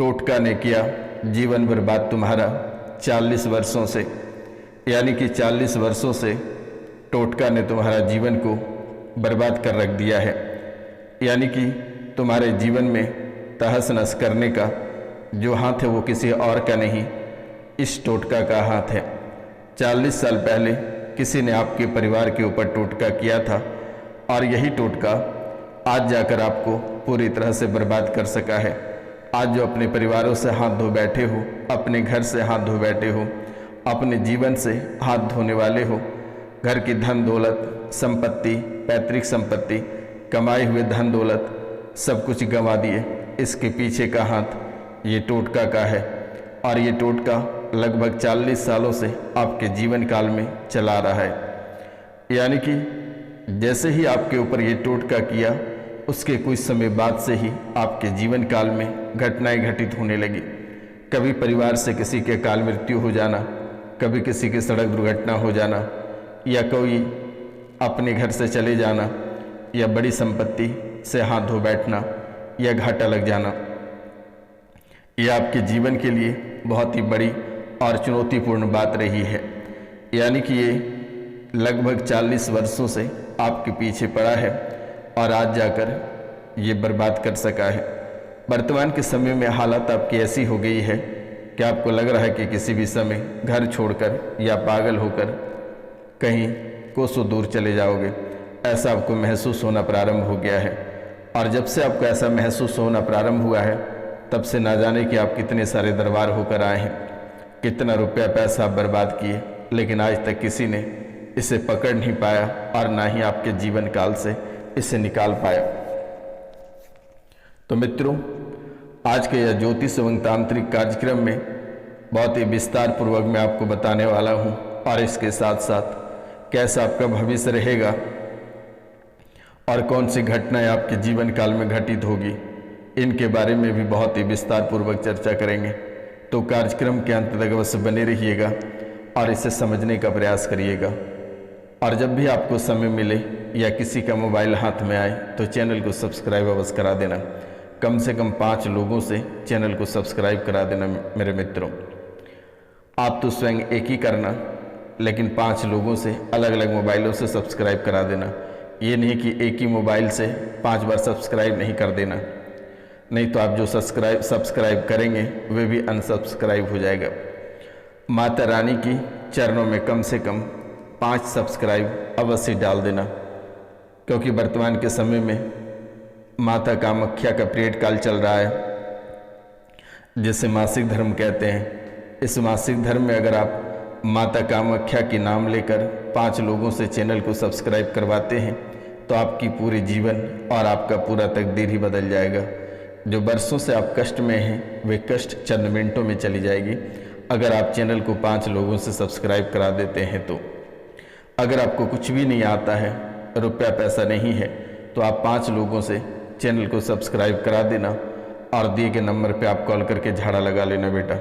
टोटका ने किया जीवन बर्बाद तुम्हारा 40 वर्षों से, यानी कि 40 वर्षों से टोटका ने तुम्हारा जीवन को बर्बाद कर रख दिया है। यानी कि तुम्हारे जीवन में तहस नहस करने का जो हाथ है वो किसी और का नहीं, इस टोटका का हाथ है। 40 साल पहले किसी ने आपके परिवार के ऊपर टोटका किया था और यही टोटका आज जाकर आपको पूरी तरह से बर्बाद कर सका है। आज जो अपने परिवारों से हाथ धो बैठे हो, अपने घर से हाथ धो बैठे हो, अपने जीवन से हाथ धोने वाले हो, घर की धन दौलत, संपत्ति, पैतृक संपत्ति, कमाए हुए धन दौलत सब कुछ गंवा दिए, इसके पीछे का हाथ ये टोटका का है। और ये टोटका लगभग 40 सालों से आपके जीवन काल में चला रहा है। यानी कि जैसे ही आपके ऊपर ये टोटका किया, उसके कुछ समय बाद से ही आपके जीवन काल में घटनाएं घटित होने लगी। कभी परिवार से किसी के अकाल मृत्यु हो जाना, कभी किसी की सड़क दुर्घटना हो जाना, या कोई अपने घर से चले जाना, या बड़ी संपत्ति से हाथ धो बैठना, या घाटा लग जाना। यह आपके जीवन के लिए बहुत ही बड़ी और चुनौतीपूर्ण बात रही है। यानी कि ये लगभग 40 वर्षों से आपके पीछे पड़ा है और आज जाकर ये बर्बाद कर सका है। वर्तमान के समय में हालत आपकी ऐसी हो गई है कि आपको लग रहा है कि किसी भी समय घर छोड़कर या पागल होकर कहीं कोसों दूर चले जाओगे, ऐसा आपको महसूस होना प्रारंभ हो गया है। और जब से आपको ऐसा महसूस होना प्रारंभ हुआ है, तब से ना जाने कि आप कितने सारे दरबार होकर आए हैं, कितना रुपया पैसा आप बर्बाद किए, लेकिन आज तक किसी ने इसे पकड़ नहीं पाया और ना ही आपके जीवन काल से इसे निकाल पाया। तो मित्रों, आज के यह ज्योतिष एवं तांत्रिक कार्यक्रम में बहुत ही विस्तार पूर्वक मैं आपको बताने वाला हूं, और इसके साथ साथ कैसा आपका भविष्य रहेगा और कौन सी घटनाएं आपके जीवन काल में घटित होगी, इनके बारे में भी बहुत ही विस्तार पूर्वक चर्चा करेंगे। तो कार्यक्रम के अंत तक अवश्य बने रहिएगा और इसे समझने का प्रयास करिएगा। और जब भी आपको समय मिले या किसी का मोबाइल हाथ में आए तो चैनल को सब्सक्राइब अवश्य करा देना। कम से कम 5 लोगों से चैनल को सब्सक्राइब करा देना मेरे मित्रों। आप तो स्वयं एक ही करना, लेकिन 5 लोगों से अलग अलग मोबाइलों से सब्सक्राइब करा देना। ये नहीं कि एक ही मोबाइल से 5 बार सब्सक्राइब नहीं कर देना, नहीं तो आप जो सब्सक्राइब करेंगे वे भी अनसब्सक्राइब हो जाएगा। माता रानी की चरणों में कम से कम 5 सब्सक्राइब अवश्य डाल देना, क्योंकि वर्तमान के समय में माता कामाख्या का पीरियड काल चल रहा है, जिसे मासिक धर्म कहते हैं। इस मासिक धर्म में अगर आप माता कामाख्या के नाम लेकर 5 लोगों से चैनल को सब्सक्राइब करवाते हैं तो आपकी पूरे जीवन और आपका पूरा तकदीर ही बदल जाएगा। जो बरसों से आप कष्ट में हैं वे कष्ट चंद मिनटों में चली जाएगी, अगर आप चैनल को 5 लोगों से सब्सक्राइब करा देते हैं तो। अगर आपको कुछ भी नहीं आता है, रुपया पैसा नहीं है, तो आप 5 लोगों से चैनल को सब्सक्राइब करा देना और दिए गए नंबर पे आप कॉल करके झाड़ा लगा लेना बेटा।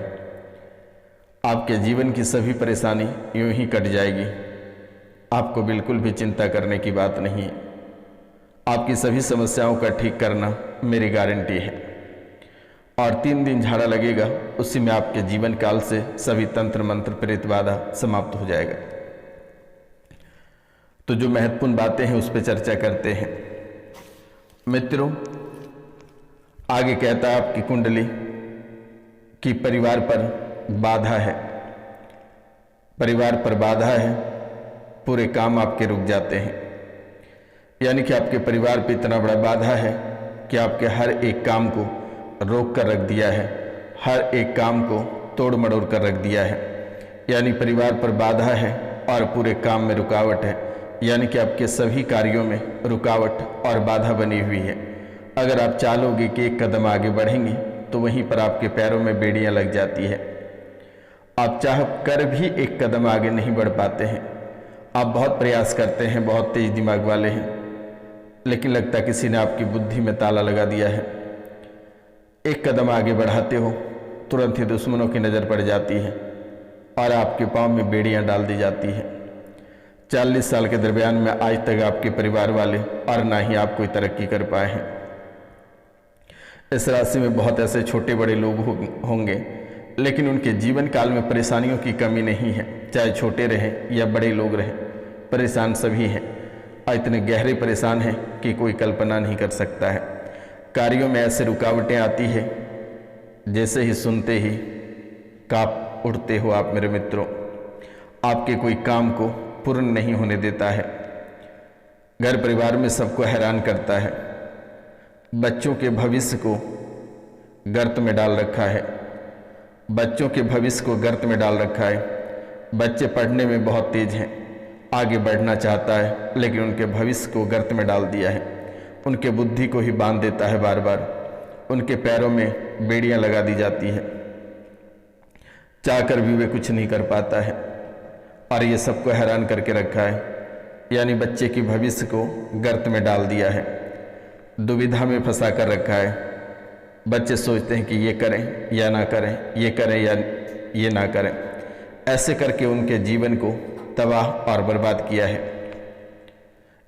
आपके जीवन की सभी परेशानी यूं ही कट जाएगी। आपको बिल्कुल भी चिंता करने की बात नहीं है। आपकी सभी समस्याओं का ठीक करना मेरी गारंटी है। और 3 दिन झाड़ा लगेगा, उसी में आपके जीवन काल से सभी तंत्र मंत्र प्रेत बाधा समाप्त हो जाएगा। तो जो महत्वपूर्ण बातें हैं उस पर चर्चा करते हैं। मित्रों, आगे कहता है आपकी कुंडली कि परिवार पर बाधा है, परिवार पर बाधा है, पूरे काम आपके रुक जाते हैं। यानी कि आपके परिवार पे इतना बड़ा बाधा है कि आपके हर एक काम को रोक कर रख दिया है, हर एक काम को तोड़ मड़ोड़ कर रख दिया है। यानी परिवार पर बाधा है और पूरे काम में रुकावट है। यानी कि आपके सभी कार्यों में रुकावट और बाधा बनी हुई है। अगर आप चाहोगे कि एक कदम आगे बढ़ेंगे तो वहीं पर आपके पैरों में बेड़ियां लग जाती है। आप चाह कर भी एक कदम आगे नहीं बढ़ पाते हैं। आप बहुत प्रयास करते हैं, बहुत तेज दिमाग वाले हैं, लेकिन लगता किसी ने आपकी बुद्धि में ताला लगा दिया है। एक कदम आगे बढ़ाते हो, तुरंत ही दुश्मनों की नज़र पड़ जाती है और आपके पाँव में बेड़ियां डाल दी जाती हैं। 40 साल के दरमियान में आज तक आपके परिवार वाले और ना ही आप कोई तरक्की कर पाए हैं। इस राशि में बहुत ऐसे छोटे बड़े लोग होंगे, लेकिन उनके जीवन काल में परेशानियों की कमी नहीं है। चाहे छोटे रहें या बड़े लोग रहें, परेशान सभी हैं और इतने गहरे परेशान हैं कि कोई कल्पना नहीं कर सकता है। कार्यों में ऐसे रुकावटें आती है, जैसे ही सुनते ही कांप उठते हो आप मेरे मित्रों। आपके कोई काम को पूर्ण नहीं होने देता है, घर परिवार में सबको हैरान करता है, बच्चों के भविष्य को गर्त में डाल रखा है, बच्चों के भविष्य को गर्त में डाल रखा है। बच्चे पढ़ने में बहुत तेज हैं, आगे बढ़ना चाहता है, लेकिन उनके भविष्य को गर्त में डाल दिया है। उनके बुद्धि को ही बांध देता है, बार बार उनके पैरों में बेड़ियां लगा दी जाती है, चाहकर भी वे कुछ नहीं कर पाता है और ये सबको हैरान करके रखा है। यानी बच्चे की भविष्य को गर्त में डाल दिया है, दुविधा में फंसा कर रखा है। बच्चे सोचते हैं कि ये करें या ना करें, ये करें या ये ना करें, ऐसे करके उनके जीवन को तबाह और बर्बाद किया है।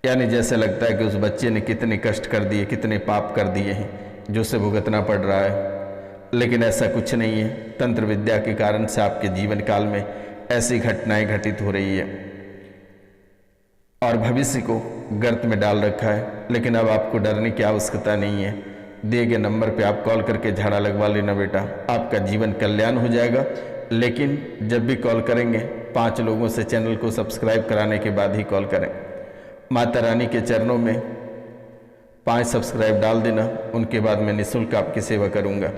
यानी जैसे लगता है कि उस बच्चे ने कितने कष्ट कर दिए, कितने पाप कर दिए हैं जो उसे भुगतना पड़ रहा है। लेकिन ऐसा कुछ नहीं है। तंत्र विद्या के कारण से आपके जीवन काल में ऐसी घटनाएं घटित हो रही है और भविष्य को गर्त में डाल रखा है। लेकिन अब आपको डरने की आवश्यकता नहीं है। दिए गए नंबर पे आप कॉल करके झाड़ा लगवा लेना बेटा, आपका जीवन कल्याण हो जाएगा। लेकिन जब भी कॉल करेंगे 5 लोगों से चैनल को सब्सक्राइब कराने के बाद ही कॉल करें। माता रानी के चरणों में 5 सब्सक्राइब डाल देना, उनके बाद मैं निःशुल्क आपकी सेवा करूंगा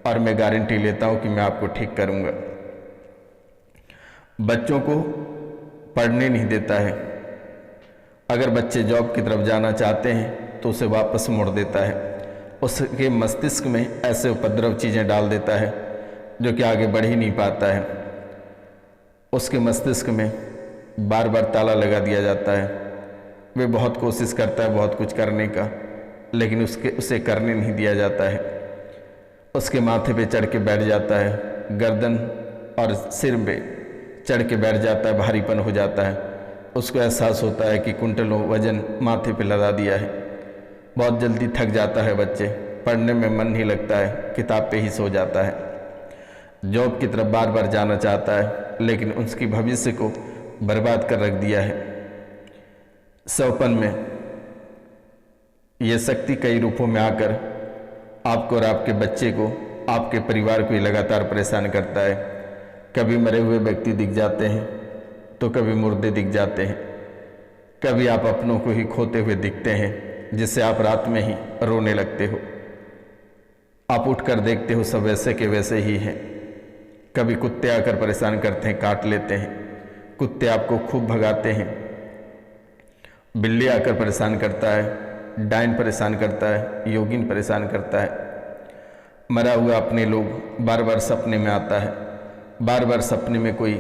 और मैं गारंटी लेता हूं कि मैं आपको ठीक करूंगा। बच्चों को पढ़ने नहीं देता है। अगर बच्चे जॉब की तरफ जाना चाहते हैं तो उसे वापस मोड़ देता है। उसके मस्तिष्क में ऐसे उपद्रव चीज़ें डाल देता है जो कि आगे बढ़ ही नहीं पाता है। उसके मस्तिष्क में बार बार ताला लगा दिया जाता है। वे बहुत कोशिश करता है बहुत कुछ करने का, लेकिन उसे करने नहीं दिया जाता है। उसके माथे पे चढ़ के बैठ जाता है, गर्दन और सिर पे चढ़ के बैठ जाता है, भारीपन हो जाता है। उसको एहसास होता है कि कुंटलों वजन माथे पे लगा दिया है। बहुत जल्दी थक जाता है बच्चे, पढ़ने में मन नहीं लगता है, किताब पे ही सो जाता है। जॉब की तरफ बार बार जाना चाहता है, लेकिन उसकी भविष्य को बर्बाद कर रख दिया है। सौपन में यह शक्ति कई रूपों में आकर आपको और आपके बच्चे को, आपके परिवार को लगातार परेशान करता है। कभी मरे हुए व्यक्ति दिख जाते हैं तो कभी मुर्दे दिख जाते हैं। कभी आप अपनों को ही खोते हुए दिखते हैं, जिससे आप रात में ही रोने लगते हो। आप उठकर देखते हो सब वैसे के वैसे ही हैं। कभी कुत्ते आकर परेशान करते हैं, काट लेते हैं। कुत्ते आपको खूब भगाते हैं। बिल्ली आकर परेशान करता है, डायन परेशान करता है, योगिन परेशान करता है। मरा हुआ अपने लोग बार बार सपने में आता है। बार बार सपने में कोई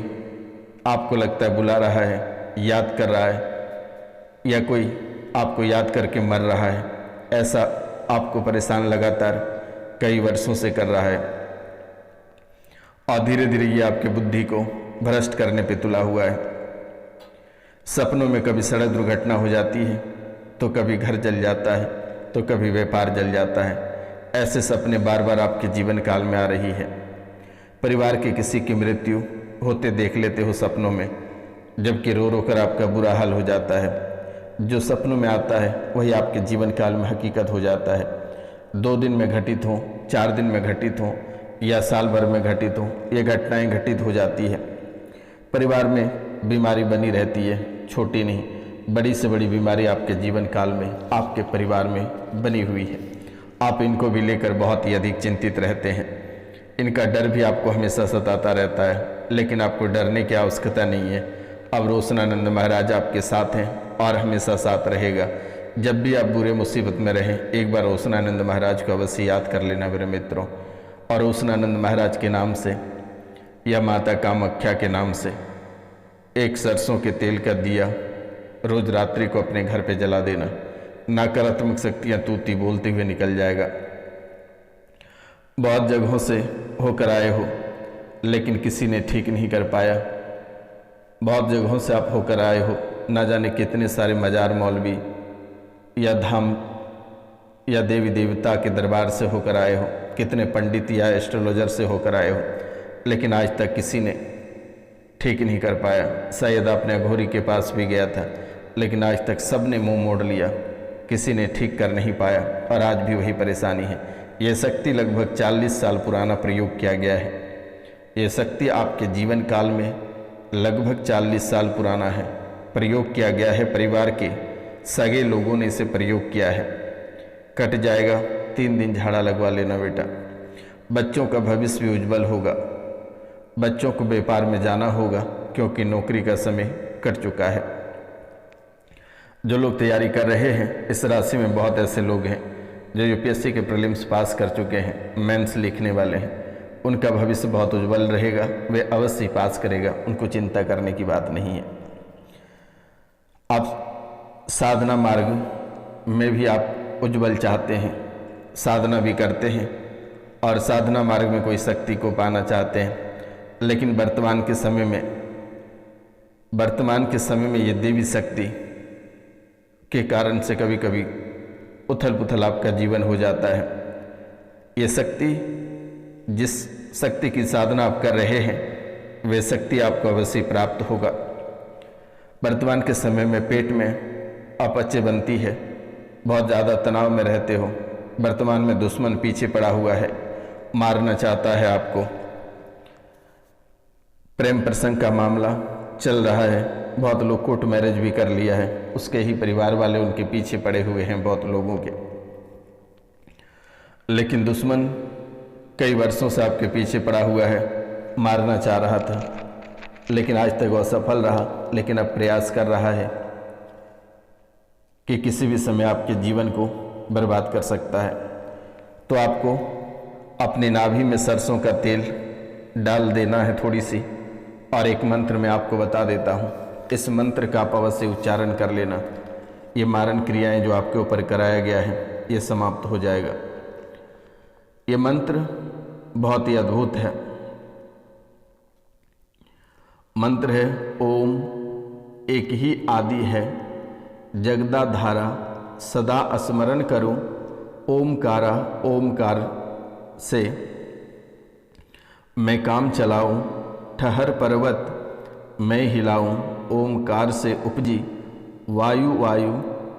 आपको लगता है बुला रहा है, याद कर रहा है, या कोई आपको याद करके मर रहा है। ऐसा आपको परेशान लगातार कई वर्षों से कर रहा है और धीरे धीरे ये आपकी बुद्धि को भ्रष्ट करने पे तुला हुआ है। सपनों में कभी सड़क दुर्घटना हो जाती है, तो कभी घर जल जाता है, तो कभी व्यापार जल जाता है। ऐसे सपने बार बार आपके जीवन काल में आ रही है। परिवार के किसी की मृत्यु होते देख लेते हो सपनों में, जबकि रो रो कर आपका बुरा हाल हो जाता है। जो सपनों में आता है वही आपके जीवन काल में हकीकत हो जाता है। 2 दिन में घटित हो, 4 दिन में घटित हो या साल भर में घटित हो, ये घटनाएं घटित हो जाती है। परिवार में बीमारी बनी रहती है, छोटी नहीं बड़ी से बड़ी बीमारी आपके जीवन काल में आपके परिवार में बनी हुई है। आप इनको भी लेकर बहुत ही अधिक चिंतित रहते हैं। इनका डर भी आपको हमेशा सताता रहता है, लेकिन आपको डरने की आवश्यकता नहीं है। अब रोशनानंद महाराज आपके साथ हैं और हमेशा साथ रहेगा। जब भी आप बुरे मुसीबत में रहें, एक बार रोशनानंद महाराज को अवश्य याद कर लेना मेरे मित्रों। और रोशनानंद महाराज के नाम से या माता कामाख्या के नाम से एक सरसों के तेल का दिया रोज रात्रि को अपने घर पे जला देना। नकारात्मक शक्तियाँ तूती बोलते हुए निकल जाएगा। बहुत जगहों से होकर आए हो, लेकिन किसी ने ठीक नहीं कर पाया। बहुत जगहों से आप होकर आए हो, ना जाने कितने सारे मजार मौलवी या धाम या देवी देवता के दरबार से होकर आए हो, कितने पंडित या एस्ट्रोलॉजर से होकर आए हो, लेकिन आज तक किसी ने ठीक नहीं कर पाया। शायद आपने अघोरी के पास भी गया था, लेकिन आज तक सब ने मुंह मोड़ लिया, किसी ने ठीक कर नहीं पाया और आज भी वही परेशानी है। ये शक्ति लगभग 40 साल पुराना प्रयोग किया गया है। ये शक्ति आपके जीवन काल में लगभग 40 साल पुराना है, प्रयोग किया गया है। परिवार के सगे लोगों ने इसे प्रयोग किया है। कट जाएगा, 3 दिन झाड़ा लगवा लेना बेटा। बच्चों का भविष्य भी उज्जवल होगा। बच्चों को व्यापार में जाना होगा, क्योंकि नौकरी का समय कट चुका है। जो लोग तैयारी कर रहे हैं, इस राशि में बहुत ऐसे लोग हैं जो यूपीएससी के प्रीलिम्स पास कर चुके हैं, मेंस लिखने वाले हैं। उनका भविष्य बहुत उज्जवल रहेगा, वे अवश्य पास करेगा, उनको चिंता करने की बात नहीं है। आप साधना मार्ग में भी आप उज्जवल चाहते हैं, साधना भी करते हैं और साधना मार्ग में कोई शक्ति को पाना चाहते हैं, लेकिन वर्तमान के समय में ये देवी शक्ति के कारण से कभी कभी उथल पुथल आपका जीवन हो जाता है। ये शक्ति, जिस शक्ति की साधना आप कर रहे हैं, वे शक्ति आपको अवश्य प्राप्त होगा। वर्तमान के समय में पेट में अपच बनती है, बहुत ज़्यादा तनाव में रहते हो। वर्तमान में दुश्मन पीछे पड़ा हुआ है, मारना चाहता है आपको। प्रेम प्रसंग का मामला चल रहा है, बहुत लोग कोर्ट मैरिज भी कर लिया है, उसके ही परिवार वाले उनके पीछे पड़े हुए हैं बहुत लोगों के। लेकिन दुश्मन कई वर्षों से आपके पीछे पड़ा हुआ है, मारना चाह रहा था, लेकिन आज तक वो असफल रहा। लेकिन अब प्रयास कर रहा है कि किसी भी समय आपके जीवन को बर्बाद कर सकता है। तो आपको अपने नाभि में सरसों का तेल डाल देना है थोड़ी सी, और एक मंत्र मैं आपको बता देता हूँ। इस मंत्र का आप अवश्य उच्चारण कर लेना। ये मारण क्रियाएं जो आपके ऊपर कराया गया है, ये समाप्त हो जाएगा। ये मंत्र बहुत ही अद्भुत है। मंत्र है ओम एक ही आदि है, जगदा धारा सदा स्मरण करूं, ओमकारा ओमकार से मैं काम चलाऊं, ठहर पर्वत मैं हिलाऊं, ओमकार से उपजी वायु वायु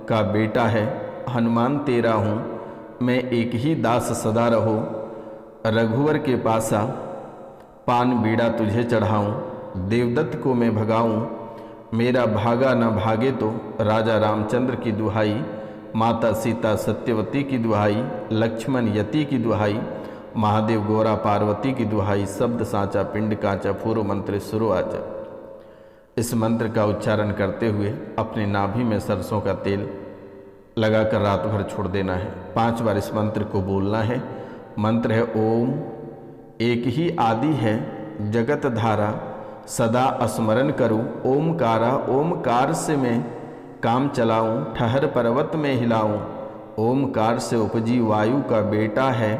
का बेटा है, हनुमान तेरा हूँ, मैं एक ही दास सदा रहो, रघुवर के पासा पान बीड़ा तुझे चढ़ाऊं, देवदत्त को मैं भगाऊं, मेरा भागा न भागे तो राजा रामचंद्र की दुहाई, माता सीता सत्यवती की दुहाई, लक्ष्मण यति की दुहाई, महादेव गौरा पार्वती की दुहाई, शब्द साचा पिंड काचा पूर्व मंत्र शुरू आचा। इस मंत्र का उच्चारण करते हुए अपने नाभि में सरसों का तेल लगाकर रात भर छोड़ देना है। 5 बार इस मंत्र को बोलना है। मंत्र है ओम एक ही आदि है, जगत धारा सदा स्मरण करूं, ओमकारा ओमकार से मैं काम चलाऊं, ठहर पर्वत में हिलाऊं, ओमकार से उपजी वायु का बेटा है,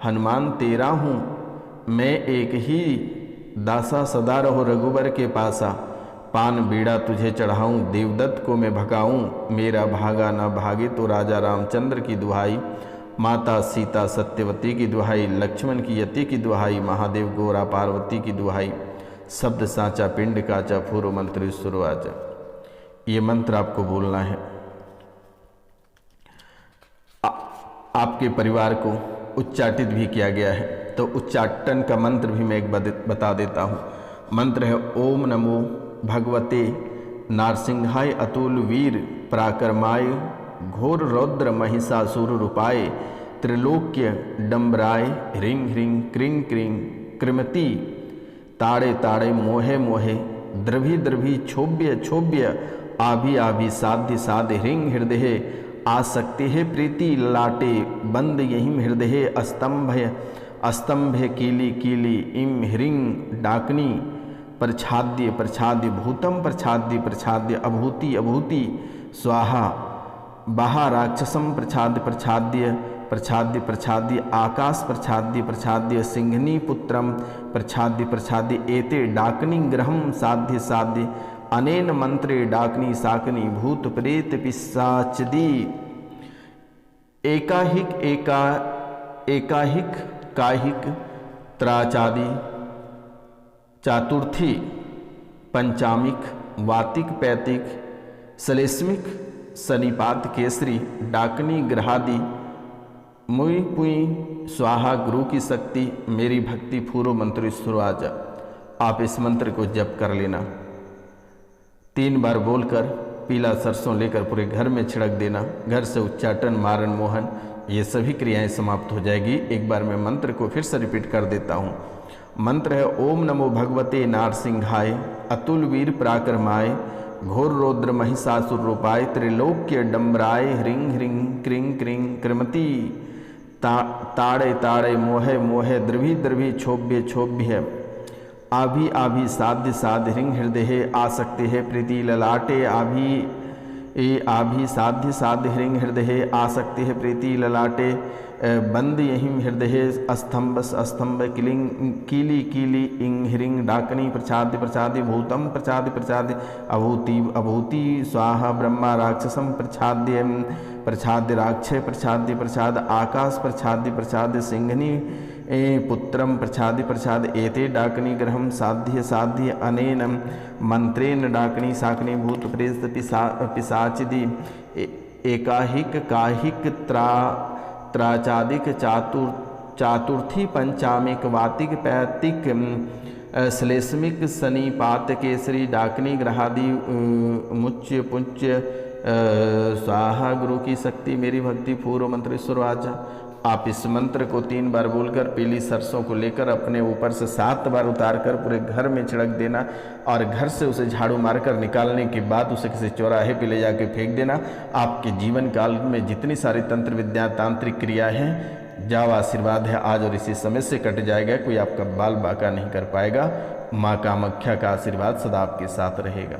हनुमान तेरा हूँ, मैं एक ही दासा सदा रहो रघुवर के पासा, पान बीड़ा तुझे चढ़ाऊं, देवदत्त को मैं भगाऊं, मेरा भागा ना भागे तो राजा रामचंद्र की दुहाई, माता सीता सत्यवती की दुहाई, लक्ष्मण की यति की दुहाई, महादेव गौरा पार्वती की दुहाई, शब्द साचा पिंड काचा पूर्व मंत्र शुरू आचा। ये मंत्र आपको बोलना है। आपके परिवार को उच्चाटित भी किया गया है, तो उच्चाटन का मंत्र भी मैं एक बता देता हूँ। मंत्र है ओम नमो भगवते नारसिंहाय अतुल वीर पराक्रमाय, घोर रौद्र महिषासुर रूपाय, त्रिलोक्य डम्बराय, ह्रीं ह्रीं क्रीं क्रीं कृमति, ताड़े ताड़े मोहे मोहे, द्रभी द्रभी क्षोभ्य क्षोभ्य, आभि आभि साध्य साध्य, ह्रीं हृदय आसक्ति है प्रीति लाटे, बंद यहीं हृदय अस्तंभय अस्तंभे कीली कीली, इम ह्रीं डाकनी प्रच्छाद्य प्रच्छाद्य, भूतम प्रच्छाद्य प्रच्छाद्य, अभूति अभूति स्वाहा, बाहा राक्षसम प्रच्छाद्य प्रच्छाद्य प्रच्छाद्य प्रच्छाद्य, आकाश प्रच्छाद्य प्रच्छाद्य, सिंहनी पुत्रम प्रच्छाद्य प्रच्छाद्य, एते डाकनी ग्रहम साध्य साध्य, अनेन मंत्रे डाकनी साकनी, भूत प्रेत पिशाचदी, एकाहिक काहिक त्राचादि चातुर्थी पंचामिक वातिक पैतिक श्लेष्मिक सनिपात केसरी डाकनी ग्रहादि मुई पुई स्वाहा गुरु की शक्ति मेरी भक्ति पूर्व मंत्र शुरुआत। आप इस मंत्र को जप कर लेना। 3 बार बोलकर पीला सरसों लेकर पूरे घर में छिड़क देना। घर से उच्चाटन, मारण, मोहन ये सभी क्रियाएं समाप्त हो जाएगी। एक बार मैं मंत्र को फिर से रिपीट कर देता हूँ। मंत्र है ओम नमो भगवते नारसिंहाय अतुल वीर पराक्रमाय घोर रौद्र महिषासुर रूपाय त्रिलोक्य डम्बराय ह्रीं ह्रीं क्रीं क्रीं कृमति ताड़े ताड़े मोहे मोहे द्रवि द्रवि क्षोभ्य क्षोभ्य आभि आभि साध्य साध्य ह्रीं हृदय आसक्ति है प्रीति ललाटे आभि साध्य साध्य ह्रीं हृदय आसक्ति है प्रीति ललाटे बंद यहीं हृदय अस्तंभस अस्तंभ किलिंग कीली कीली इंग ह्रीं डाकनी प्रचाद्य प्रचाद्य भूतम प्रचाद्य प्रचाद्य अभूति अभूति स्वाहा ब्रह्मा राक्षसम प्रचाद्य प्रचाद्य राक्षय प्रचाद्य प्रचाद आकाश प्रचाद्य प्रचाद्य सिंहनी पुत्रम प्रचाद्य प्रचाद एते डाकनी ग्रहम साध्य साध्य अनेन मंत्रेण डाकनी साकनी भूत प्रेत पिशाचिदि एकाहिक काहिक त्राचादिक चातुर्थी पंचामिक वातिक पैतिक श्लेष्मिक सनिपात केसरी डाकनी ग्रहादि मुच्य पुंच्य स्वाहा गुरु की शक्ति मेरी भक्ति पूर्व मंत्र शुरुआत। आप इस मंत्र को 3 बार बोलकर पीली सरसों को लेकर अपने ऊपर से 7 बार उतारकर पूरे घर में छिड़क देना और घर से उसे झाड़ू मारकर निकालने के बाद उसे किसी चौराहे पे ले जाके फेंक देना। आपके जीवन काल में जितनी सारी तंत्र विद्या तांत्रिक क्रिया हैं, जाओ आशीर्वाद है आज और इसी समय से कट जाएगा। कोई आपका बाल बाका नहीं कर पाएगा। माँ कामाख्या का आशीर्वाद सदा आपके साथ रहेगा।